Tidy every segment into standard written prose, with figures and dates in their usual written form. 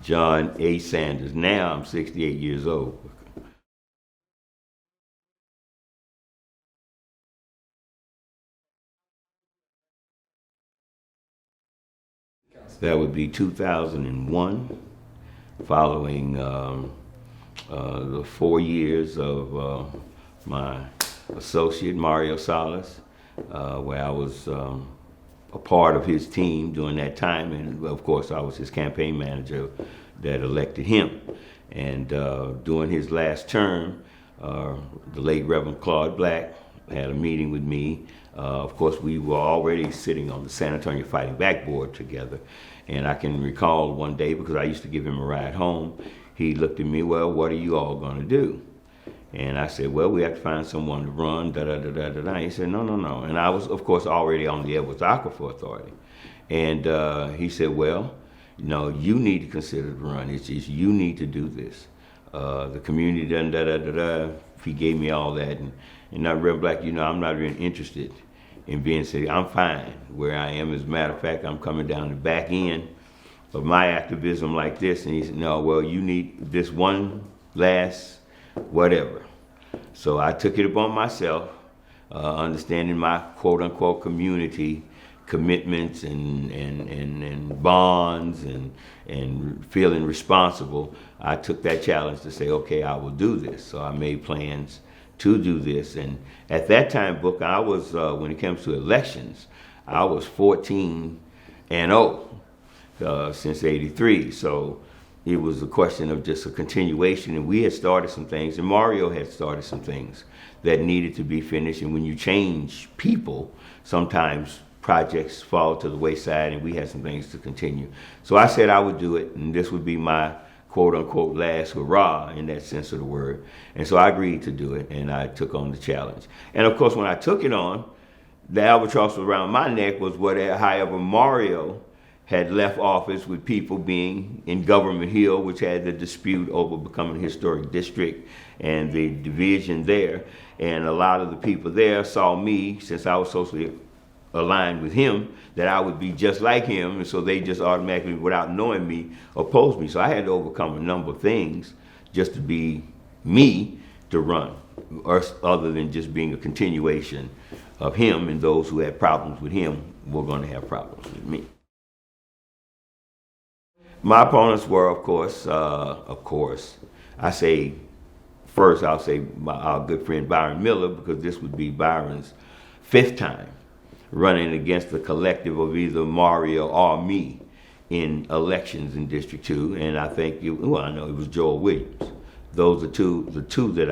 John H. Sanders. Now I'm 68 years old. That would be 2001, following the 4 years of my associate, Mario Salas, where I was a part of his team during that time. And of course, I was his campaign manager that elected him. And during his last term, the late Reverend Claude Black had a meeting with me. Of course, we were already sitting on the San Antonio Fighting Back board together. And I can recall one day, because I used to give him a ride home, he looked at me, well, what are you all going to do? And I said, well, we have to find someone to run, da-da-da-da-da-da. He said, no, no, no. And I was, of course, already on the Edwards Aquifer Authority. And he said, well, no, you need to consider the run. It's just, you need to do this. The community done da-da-da-da. He gave me all that. And Reverend Black, I'm not really interested in being city. I'm fine where I am. As a matter of fact, I'm coming down the back end of my activism like this. And he said, no, well, you need this one last whatever. So I took it upon myself, understanding my quote unquote community commitments and bonds and feeling responsible. I took that challenge to say, okay, I will do this. So I made plans to do this. And at that time, Book, I was, when it comes to elections, I was 14-0 since '83. So it was a question of just a continuation. And we had started some things, and Mario had started some things that needed to be finished. And when you change people, sometimes projects fall to the wayside, and we had some things to continue. So I said I would do it, and this would be my quote unquote last hurrah in that sense of the word. And so I agreed to do it, and I took on the challenge. And of course, when I took it on, the albatross around my neck was however Mario had left office with people being in Government Hill, which had the dispute over becoming a historic district and the division there. And a lot of the people there saw me, since I was socially aligned with him, that I would be just like him, and so they just automatically, without knowing me, opposed me. So I had to overcome a number of things just to be me to run, or other than just being a continuation of him, and those who had problems with him were going to have problems with me. My opponents were, of course, I say, first I'll say our good friend Byron Miller, because this would be Byron's 5th time running against the collective of either Mario or me in elections in District 2. And I think, I know it was Joel Williams. Those are the two that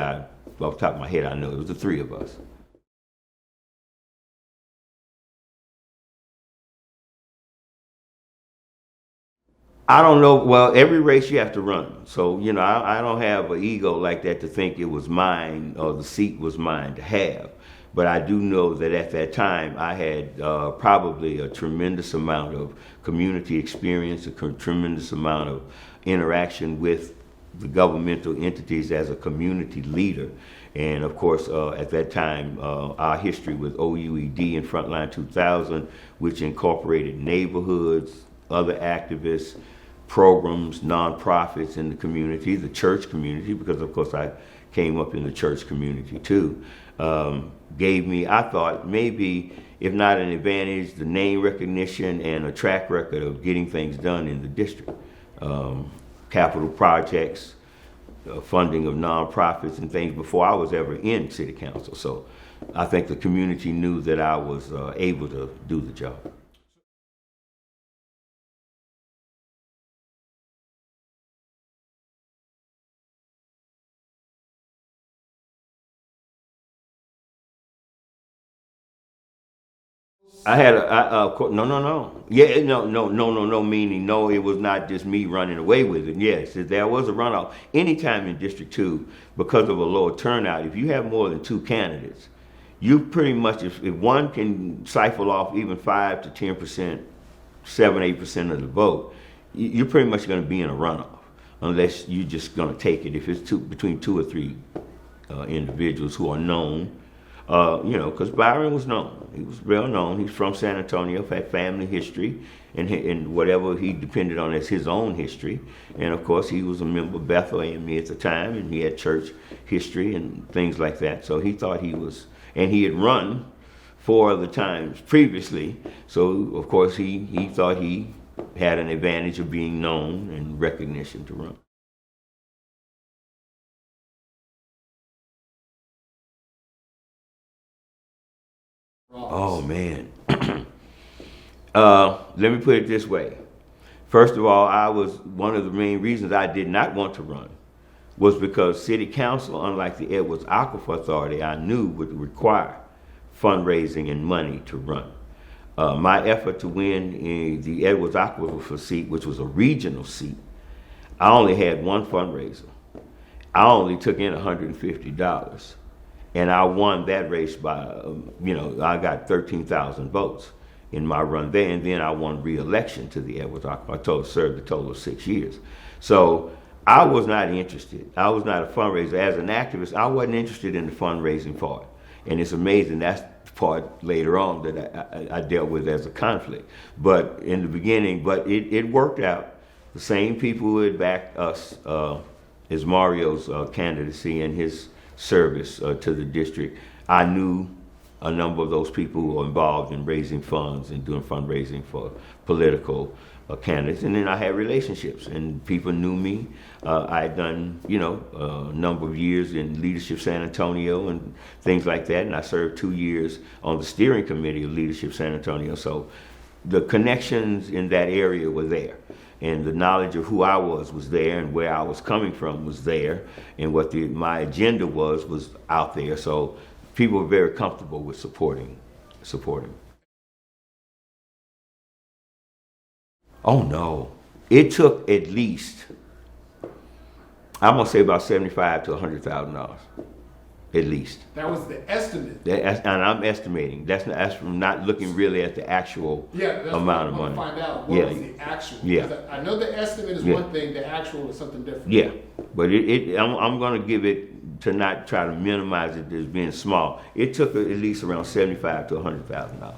off the top of my head, I know it was the 3 of us. I don't know. Well, every race you have to run. So, I don't have an ego like that to think it was mine or the seat was mine to have. But I do know that at that time I had probably a tremendous amount of community experience, a tremendous amount of interaction with the governmental entities as a community leader. And of course, at that time, our history with OUED and Frontline 2000, which incorporated neighborhoods, other activists, programs, nonprofits in the community, the church community, because of course I came up in the church community too, gave me, I thought, maybe, if not an advantage, the name recognition and a track record of getting things done in the district. Capital projects, funding of nonprofits and things before I was ever in city council. So I think the community knew that I was able to do the job. I had no. Yeah, no, meaning no, it was not just me running away with it. Yes, there was a runoff. Anytime in District 2, because of a lower turnout, if you have more than 2 candidates, you pretty much, if one can siphon off even 5 to 10%, 7-8% of the vote, you're pretty much going to be in a runoff, unless you're just going to take it if it's between 2 or 3 individuals who are known, Because Byron was known. He was well known. He's from San Antonio, had family history, and whatever he depended on as his own history. And of course, he was a member of Bethel AME at the time, and he had church history and things like that. So he thought he was, and he had run 4 other times previously. So of course, he thought he had an advantage of being known and recognition to run. Oh man. Let me put it this way. First of all, I was one of the main reasons I did not want to run was because City Council, unlike the Edwards Aquifer Authority, I knew would require fundraising and money to run. My effort to win the Edwards Aquifer seat, which was a regional seat, I only had one fundraiser. I only took in $150. And I won that race by, I got 13,000 votes in my run there. And then I won re-election to the Edwards Aquifer. I served a total of 6 years. So I was not interested. I was not a fundraiser. As an activist, I wasn't interested in the fundraising part. And it's amazing, that's the part later on that I dealt with as a conflict. But in the beginning, it worked out. The same people who had backed us as Mario's candidacy and his service to the district, I knew a number of those people who were involved in raising funds and doing fundraising for political candidates. And then I had relationships and people knew me. I had done, a number of years in Leadership San Antonio and things like that. And I served 2 years on the steering committee of Leadership San Antonio. So the connections in that area were there. And the knowledge of who I was there, and where I was coming from was there, and what my agenda was out there. So people were very comfortable with supporting. Oh no, it took at least, I'm gonna say about $75,000 to $100,000. At least. That was the estimate. And I'm estimating. That's from not looking really at the actual amount of money. Find out what was the actual. Yeah. I know the estimate is one thing, the actual is something different. Yeah, but I'm going to give it, to not try to minimize it as being small. It took at least around $75,000 to $100,000.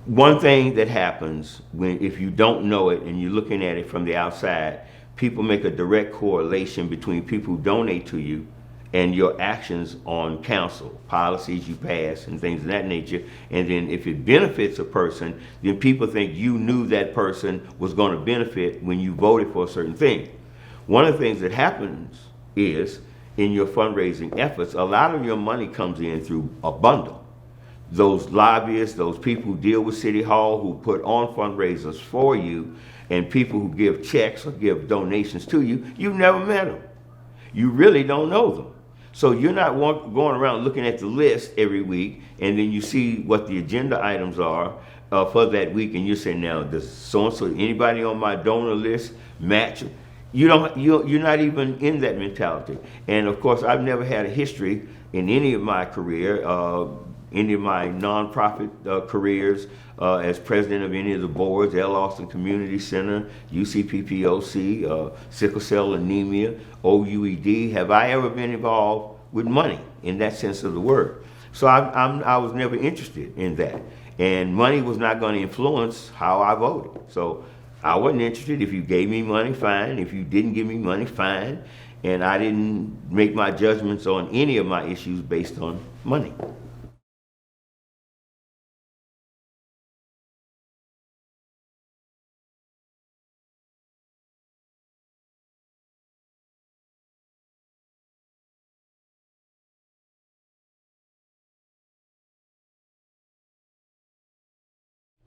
One thing that happens if you don't know it and you're looking at it from the outside, people make a direct correlation between people who donate to you and your actions on council, policies you pass and things of that nature. And then if it benefits a person, then people think you knew that person was going to benefit when you voted for a certain thing. One of the things that happens is in your fundraising efforts, a lot of your money comes in through a bundle. Those lobbyists, those people who deal with City Hall, who put on fundraisers for you, and people who give checks or give donations to you, you've never met them. You really don't know them. So you're not going around looking at the list every week, and then you see what the agenda items are for that week, and you say, now, does so-and-so, anybody on my donor list match? You're not even in that mentality. And of course, I've never had a history in any of my career, any of my nonprofit careers as president of any of the boards, L. Austin Community Center, UCPPOC, sickle cell anemia, OUED. Have I ever been involved with money in that sense of the word? So I was never interested in that. And money was not going to influence how I voted. So I wasn't interested. If you gave me money, fine. If you didn't give me money, fine. And I didn't make my judgments on any of my issues based on money.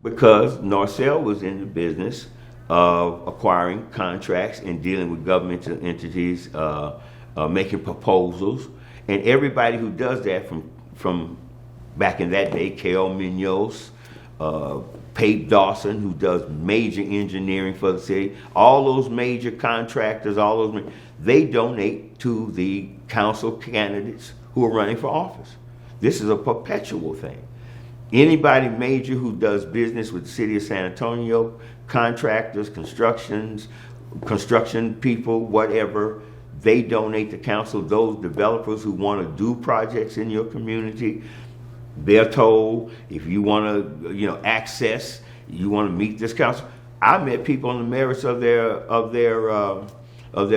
Because Norcell was in the business of acquiring contracts and dealing with governmental entities, making proposals, and everybody who does that from back in that day, Carol Munoz, Pape Dawson, who does major engineering for the city, all those major contractors, they donate to the council candidates who are running for office. This is a perpetual thing. Anybody major who does business with the city of San Antonio, contractors, construction people, whatever, they donate to council. Those developers who want to do projects in your community, they're told if you want to, access, you want to meet this council. I met people on the merits of their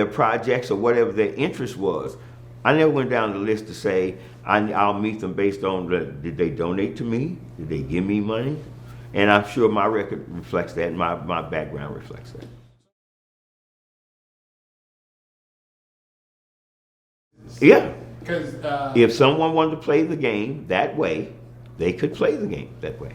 projects or whatever their interest was. I never went down the list to say I'll meet them based on did they donate to me? Did they give me money? And I'm sure my record reflects that, and my background reflects that. Yeah. Because if someone wanted to play the game that way, they could play the game that way.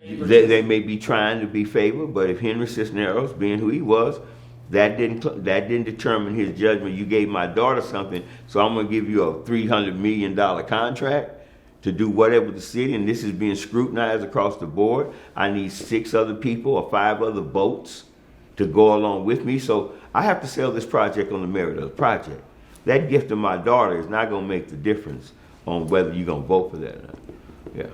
They may be trying to be favored, but if Henry Cisneros, being who he was, that didn't determine his judgment. You gave my daughter something, so I'm going to give you a $300 million contract to do whatever with the city, and this is being scrutinized across the board. I need 6 other people or 5 other votes to go along with me, so I have to sell this project on the merit of the project. That gift of my daughter is not going to make the difference on whether you're going to vote for that or not. Yeah.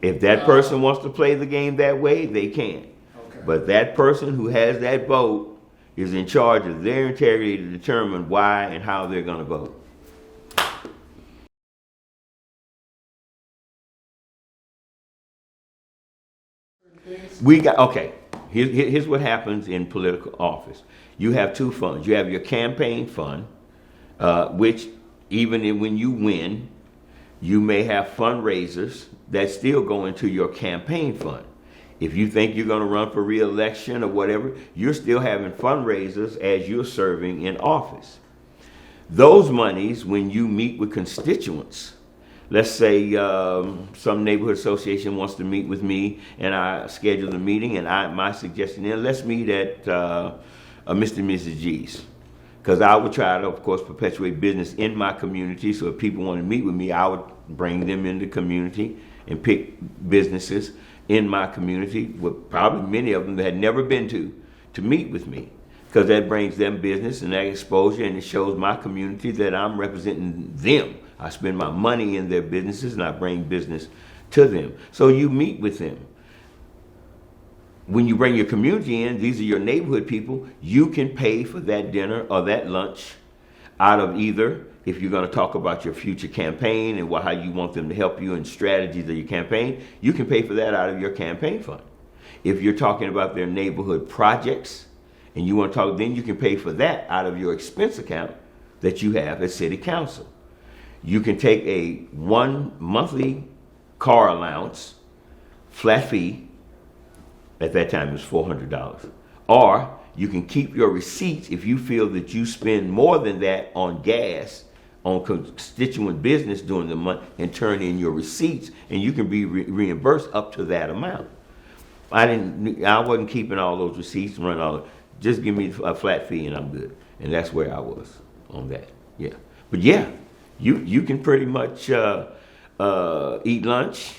If that person wants to play the game that way, they can. Okay. But that person who has that vote is in charge of their integrity to determine why and how they're going to vote. Okay, here's what happens in political office. You have 2 funds. You have your campaign fund, which even when you win, you may have fundraisers that still go into your campaign fund. If you think you're going to run for re-election or whatever, you're still having fundraisers as you're serving in office. Those monies, when you meet with constituents, let's say some neighborhood association wants to meet with me and I schedule a meeting, and my suggestion is let's meet at Mr. and Mrs. G's. Because I would try to, of course, perpetuate business in my community. So if people want to meet with me, I would bring them into the community and pick businesses in my community, with probably many of them that had never been to meet with me. Because that brings them business and that exposure, and it shows my community that I'm representing them. I spend my money in their businesses and I bring business to them. So you meet with them. When you bring your community in, these are your neighborhood people, you can pay for that dinner or that lunch out of either, if you're going to talk about your future campaign and how you want them to help you in strategies of your campaign, you can pay for that out of your campaign fund. If you're talking about their neighborhood projects and you want to talk, then you can pay for that out of your expense account that you have as city council. You can take a 1 monthly car allowance, flat fee. At that time, it was $400. Or you can keep your receipts if you feel that you spend more than that on gas, on constituent business during the month, and turn in your receipts, and you can be reimbursed up to that amount. I wasn't keeping all those receipts and running all. Just give me a flat fee and I'm good. And that's where I was on that. Yeah. But yeah, you can pretty much eat lunch,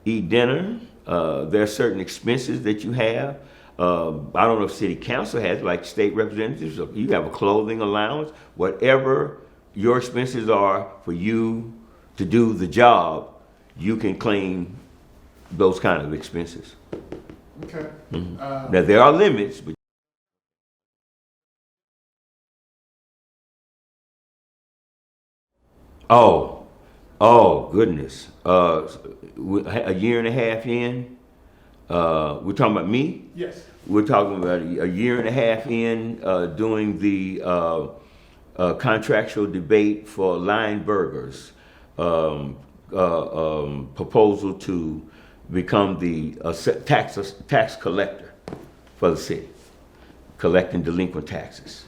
eat dinner. There are certain expenses that you have. I don't know if city council has, like state representatives, you have a clothing allowance. Whatever your expenses are for you to do the job, you can claim those kind of expenses. Okay. Mm-hmm. Now there are limits, but oh goodness. A year and a half in, we're talking about me? Yes. We're talking about a year and a half in doing the contractual debate for Line Burgers, proposal to become the tax collector for the city, collecting delinquent taxes.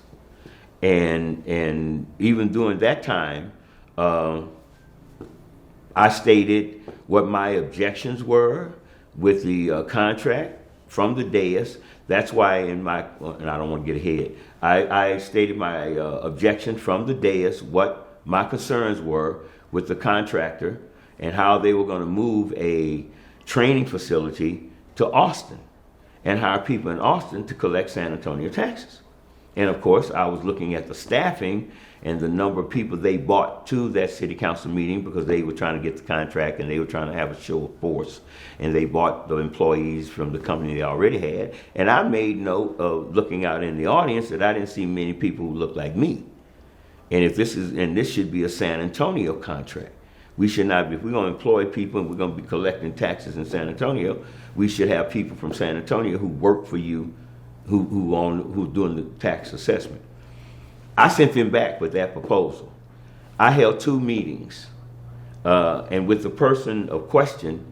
And even during that time, I stated what my objections were with the contract, from the dais. That's why and I don't want to get ahead, I stated my objection from the dais, what my concerns were with the contractor and how they were going to move a training facility to Austin and hire people in Austin to collect San Antonio taxes. And of course, I was looking at the staffing and the number of people they brought to that city council meeting because they were trying to get the contract and they were trying to have a show of force. And they bought the employees from the company they already had. And I made note of looking out in the audience that I didn't see many people who looked like me. And this should be a San Antonio contract. We should not be, if we're going to employ people and we're going to be collecting taxes in San Antonio, we should have people from San Antonio who work for you, who's doing the tax assessment. I sent them back with that proposal. I held 2 meetings, and with the person of question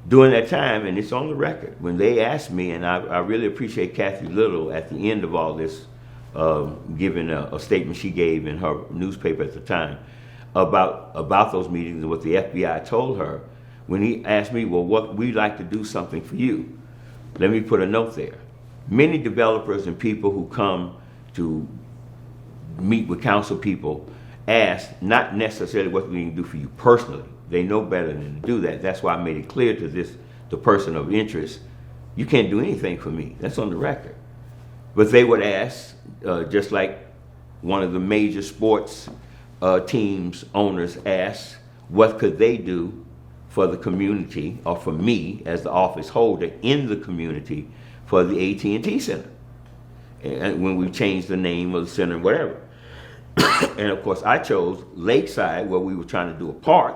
during that time, and it's on the record, when they asked me, and I really appreciate Kathy Little at the end of all this, giving a statement she gave in her newspaper at the time about those meetings and what the FBI told her, when he asked me, well, what we'd like to do something for you. Let me put a note there. Many developers and people who come to meet with council people ask not necessarily what we can do for you personally. They know better than to do that. That's why I made it clear to the person of interest, you can't do anything for me. That's on the record. But they would ask, just like one of the major sports teams owners asked, what could they do for the community or for me as the office holder in the community for the AT&T Center, and when we changed the name of the center and whatever. And of course I chose Lakeside, where we were trying to do a park,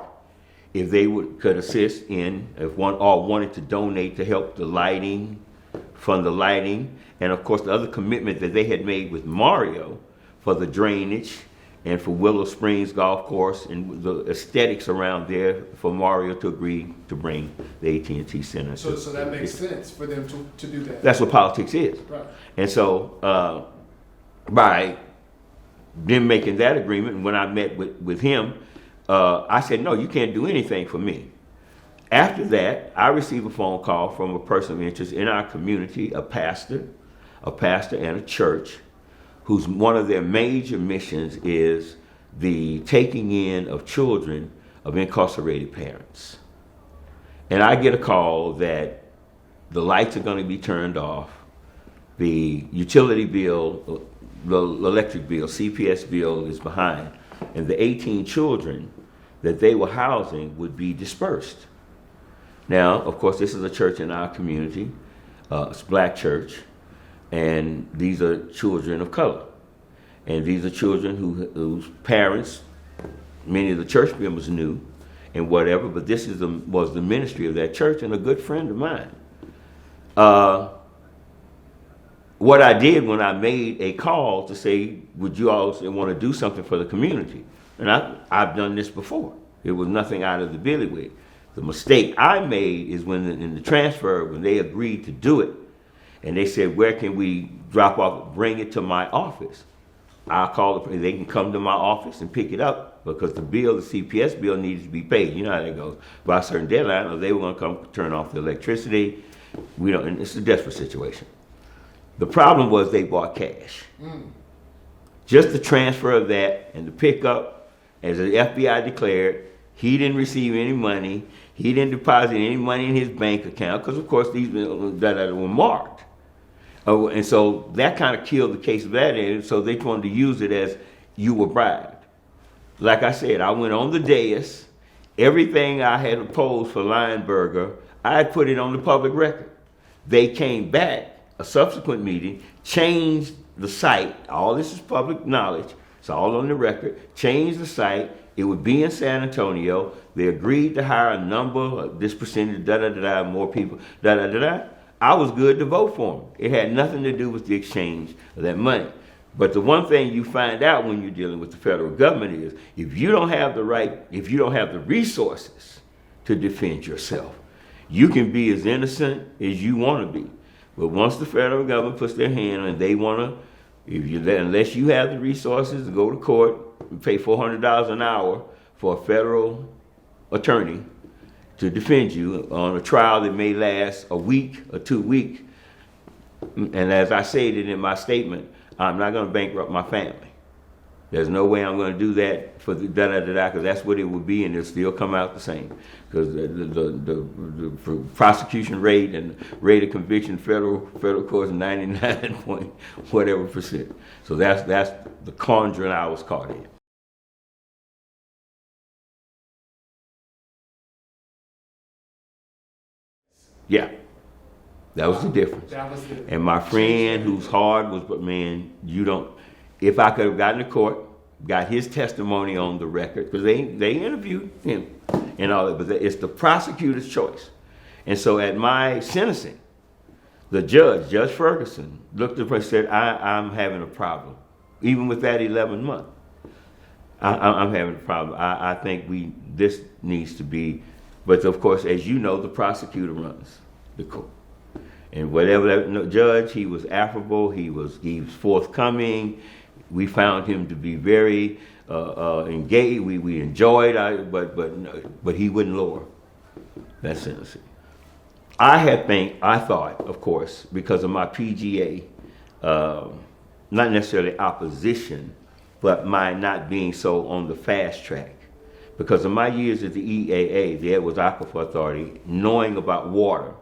if they could assist in, if one all wanted to donate to help the lighting, fund the lighting, and of course the other commitment that they had made with Mario for the drainage and for Willow Springs Golf Course and the aesthetics around there for Mario to agree to bring the AT&T Center. So that makes sense for them to do that. That's what politics is. Right. And so by them making that agreement, when I met with him, I said, no, you can't do anything for me. After that, I received a phone call from a person of interest in our community, a pastor and a church, whose one of their major missions is the taking in of children of incarcerated parents. And I get a call that the lights are going to be turned off, the utility bill, the electric bill, CPS bill is behind, and the 18 children that they were housing would be dispersed. Now, of course, this is a church in our community, it's a black church, and these are children of color. And these are children whose parents, many of the church members knew and whatever, but this was the ministry of that church and a good friend of mine. What I did when I made a call to say, would you all want to do something for the community? And I've done this before. It was nothing out of the bailiwick. The mistake I made is when in the transfer, when they agreed to do it, and they said, where can we drop off, bring it to my office? I'll call them, they can come to my office and pick it up because the bill, the CPS bill needs to be paid. You know how that goes. By a certain deadline, or they were going to come turn off the electricity. And it's a desperate situation. The problem was they bought cash. Just the transfer of that and the pickup, as the FBI declared, he didn't receive any money. He didn't deposit any money in his bank account because, of course, these that were marked. And so that kind of killed the case of that. And so they wanted to use it as you were bribed. Like I said, I went on the dais. Everything I had opposed for Lionberger, I had put it on the public record. They came back, a subsequent meeting, changed the site. All this is public knowledge. It's all on the record. Changed the site. It would be in San Antonio. They agreed to hire a number, this percentage, more people, I was good to vote for them. It had nothing to do with the exchange of that money. But the one thing you find out when you're dealing with the federal government is if you don't have the resources to defend yourself, you can be as innocent as you want to be. But once the federal government puts their hand on it, they want to, unless you have the resources to go to court and pay $400 an hour for a federal attorney, to defend you on a trial that may last a week or 2 weeks. And as I stated in my statement, I'm not going to bankrupt my family. There's no way I'm going to do that for the da-da-da-da, because that's what it would be, and it'll still come out the same. Because the prosecution rate and rate of conviction, federal courts, 99 point whatever percent. So that's the conjuring I was caught in. Yeah, that was the difference. That was it. And my friend, whose hard was, but man, you don't. If I could have gotten to court, got his testimony on the record, because they interviewed him and all that, but it's the prosecutor's choice. And so at my sentencing, the Judge Ferguson, looked at me and said, I'm having a problem. Even with that 11 month, I'm having a problem. I think this needs to be, but of course, as you know, the prosecutor runs the court. And whatever that judge, he was affable, he was forthcoming. We found him to be very engaged. We enjoyed, but he wouldn't lower that sentencing. I thought, of course, because of my PGA, not necessarily opposition, but my not being so on the fast track. Because of my years at the EAA, the Edwards Aquifer Authority, knowing about water,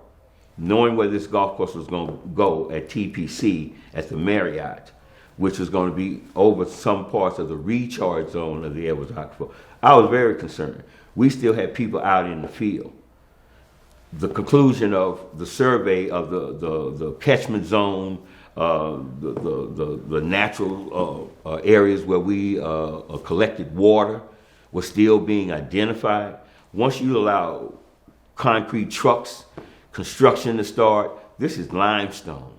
knowing where this golf course was going to go at TPC at the Marriott, which was going to be over some parts of the recharge zone of the Edwards Aquifer, I was very concerned. We still had people out in the field. The conclusion of the survey of the catchment zone, the natural areas where we collected water was still being identified. Once you allow concrete trucks, construction to start, this is limestone.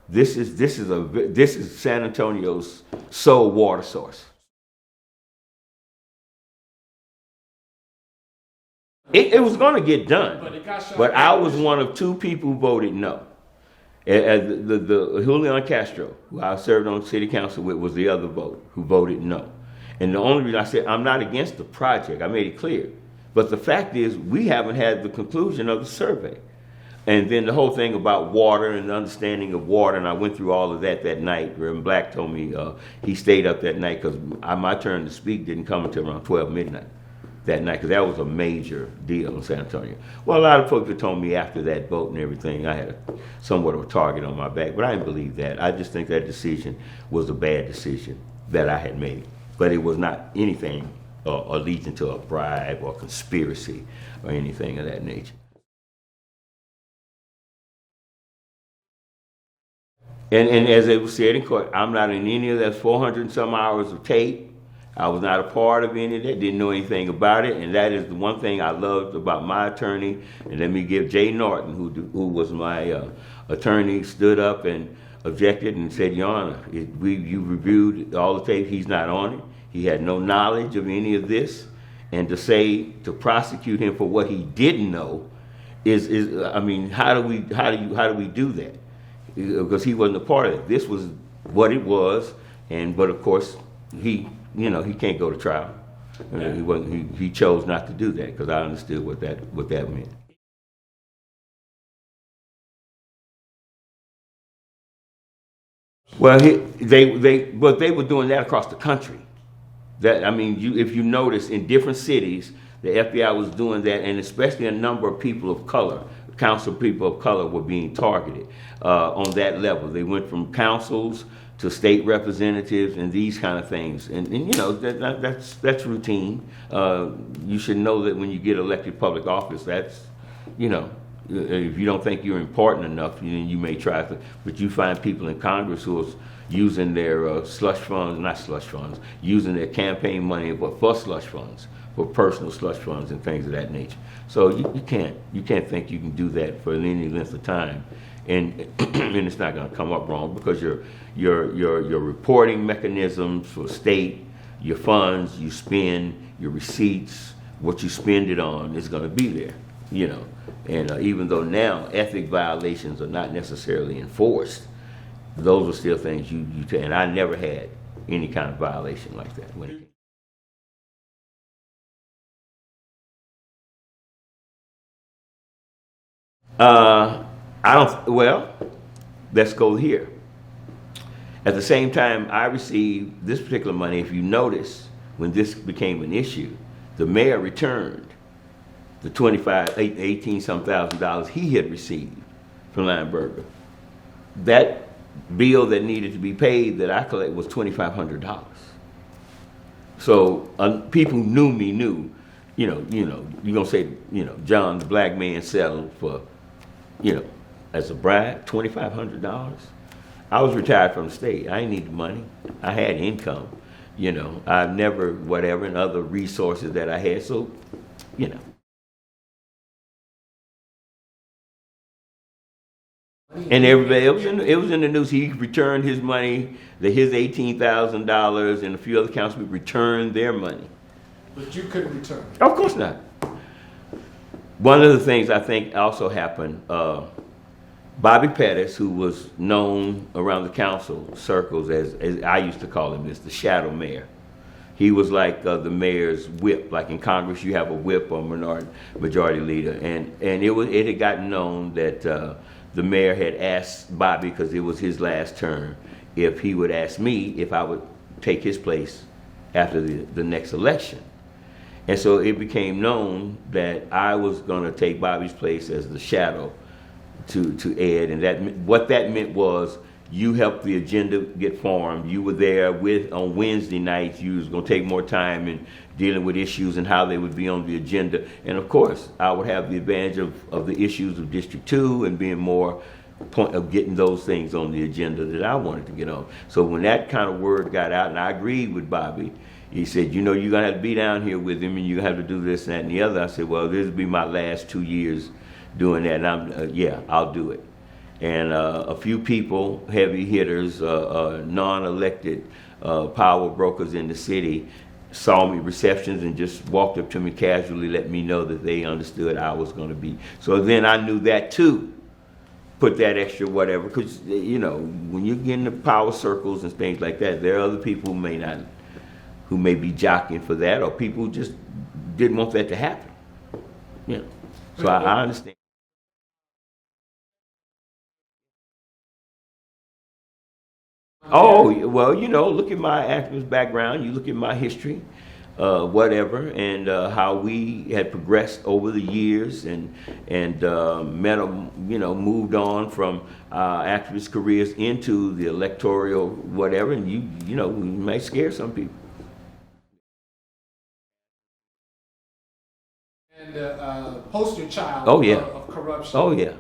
This is San Antonio's sole water source. It was going to get done, but I was one of 2 people who voted no. The Julian Castro, who I served on city council with, was the other vote who voted no. And the only reason I said I'm not against the project, I made it clear. But the fact is, we haven't had the conclusion of the survey. And then the whole thing about water and the understanding of water, and I went through all of that night. Reverend Black told me he stayed up that night because my turn to speak didn't come until around 12 midnight that night, because that was a major deal in San Antonio. Well, a lot of folks have told me after that vote and everything, I had somewhat of a target on my back, but I didn't believe that. I just think that decision was a bad decision that I had made. But it was not anything leading to a bribe or conspiracy or anything of that nature. And as it was said in court, I'm not in any of that 400 and some hours of tape. I was not a part of any of that, didn't know anything about it, and that is the one thing I loved about my attorney. And let me give Jay Norton, who was my attorney, stood up and objected and said, Your Honor, you reviewed all the tape, he's not on it. He had no knowledge of any of this, and to prosecute him for what he didn't know is I mean, how do we do that? Because he wasn't a part of it. This was what it was, but of course he can't go to trial. Yeah. He chose not to do that because I understood what that meant. Well, they were doing that across the country. If you notice in different cities, the FBI was doing that, and especially a number of people of color, council people of color, were being targeted on that level. They went from councils to state representatives and these kind of things, and that's routine. You should know that when you get elected public office, that's if you don't think you're important enough, you may try to, but you find people in Congress who are using their using their campaign money for slush funds, for personal slush funds and things of that nature. So you can't think you can do that for any length of time, and and it's not going to come up wrong because your reporting mechanisms for state, your funds you spend, your receipts, what you spend it on is going to be there, And even though now ethic violations are not necessarily enforced, those are still things you and I never had any kind of violation like that when it came. I don't, well, let's go here. At the same time, I received this particular money. If you notice, when this became an issue, the mayor returned the $18-some thousand he had received from Lineberger. That bill that needed to be paid that I collected was $2,500. So people who knew me knew, you're gonna say, John, the black man settled for, as a bride, $2,500. I was retired from the state. I didn't need the money. I had income, I've never, whatever, and other resources that I had. So, And everybody, it was in the news. He returned his money, his $18,000, and a few other councilmen returned their money. But you couldn't return it. Of course not. One of the things I think also happened, Bobby Pettis, who was known around the council circles as I used to call him, the shadow mayor. He was like the mayor's whip. Like in Congress, you have a whip or majority leader, and it had gotten known that the mayor had asked Bobby, because it was his last term, if he would ask me if I would take his place after the next election. And so it became known that I was going to take Bobby's place as the shadow to Ed, and what that meant was you helped the agenda get formed. You were there on Wednesday nights. You was going to take more time in dealing with issues and how they would be on the agenda. And of course, I would have the advantage of the issues of District 2 and being more point of getting those things on the agenda that I wanted to get on. So when that kind of word got out, and I agreed with Bobby, he said, you're going to have to be down here with him and you're going to have to do this, that, and the other. I said, well, this will be my last 2 years doing that. And yeah, I'll do it. And a few people, heavy hitters, non-elected power brokers in the city saw me receptions and just walked up to me casually, let me know that they understood I was going to be. So then I knew that too. Put that extra whatever, because when you get in the power circles and things like that, there are other people who may be jockeying for that, or people who just didn't want that to happen. So I understand. Oh, well, look at my activist background, you look at my history, whatever, and how we had progressed over the years and moved on from activist careers into the electoral whatever, and we might scare some people. And poster child of corruption. Oh, yeah.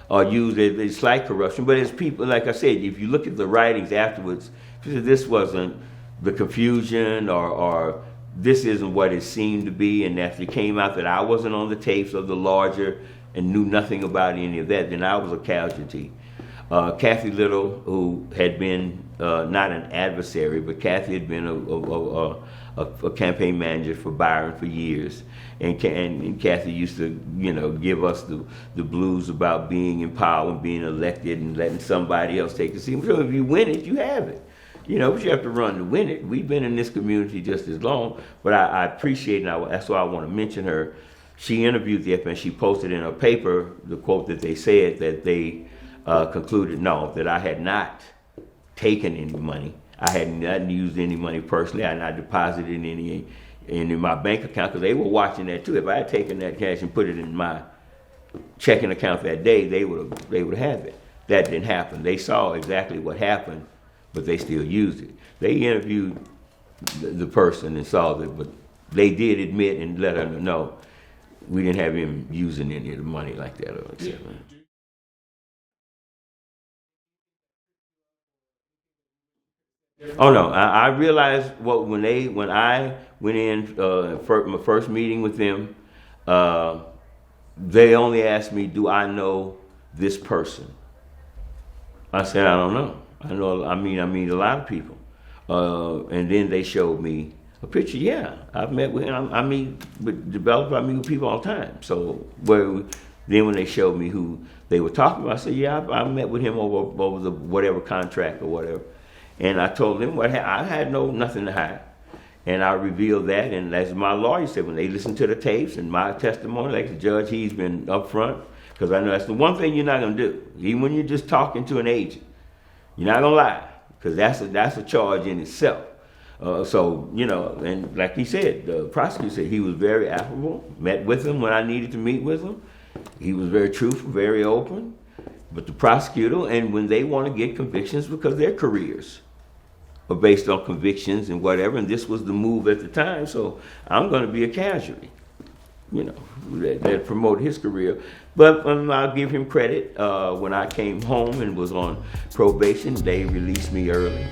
Or used as slight corruption. But as people, like I said, if you look at the writings afterwards, this wasn't the confusion or this isn't what it seemed to be, and after it came out that I wasn't on the tapes of the larger and knew nothing about any of that, then I was a casualty. Kathy Little, who had been not an adversary, but Kathy had been a campaign manager for Byron for years. And Kathy used to, give us the blues about being in power and being elected and letting somebody else take the seat. So if you win it, you have it. But you have to run to win it. We've been in this community just as long, but I appreciate, and that's why I want to mention her. She interviewed the FN. She posted in her paper the quote that they said that they concluded, no, that I had not taken any money. I had not used any money personally. I had not deposited any in my bank account, because they were watching that too. If I had taken that cash and put it in my checking account that day, they would have it. That didn't happen. They saw exactly what happened, but they still used it. They interviewed the person and saw that, but they did admit and let her know we didn't have him using any of the money like that. Or like that. Oh no! I realized when I went in my first meeting with them, they only asked me, "Do I know this person?" I said, "I don't know. I know. I mean a lot of people." And then they showed me a picture. Yeah, I've met with him. I meet with developers. I meet with people all the time. So then when they showed me who they were talking about, I said, "Yeah, I met with him over the whatever contract or whatever." And I told them I had nothing to hide. And I revealed that, and as my lawyer said, when they listened to the tapes and my testimony, like the judge, he's been upfront, Because I know that's the one thing you're not going to do. Even when you're just talking to an agent, you're not going to lie, because that's a charge in itself. So, you know, and like he said, the prosecutor said he was very affable, met with him when I needed to meet with him. He was very truthful, very open. But the prosecutor, and when they want to get convictions, because their careers are based on convictions and whatever, and this was the move at the time, so I'm going to be a casualty, you know, that promoted his career. But I'll give him credit. When I came home and was on probation, they released me early.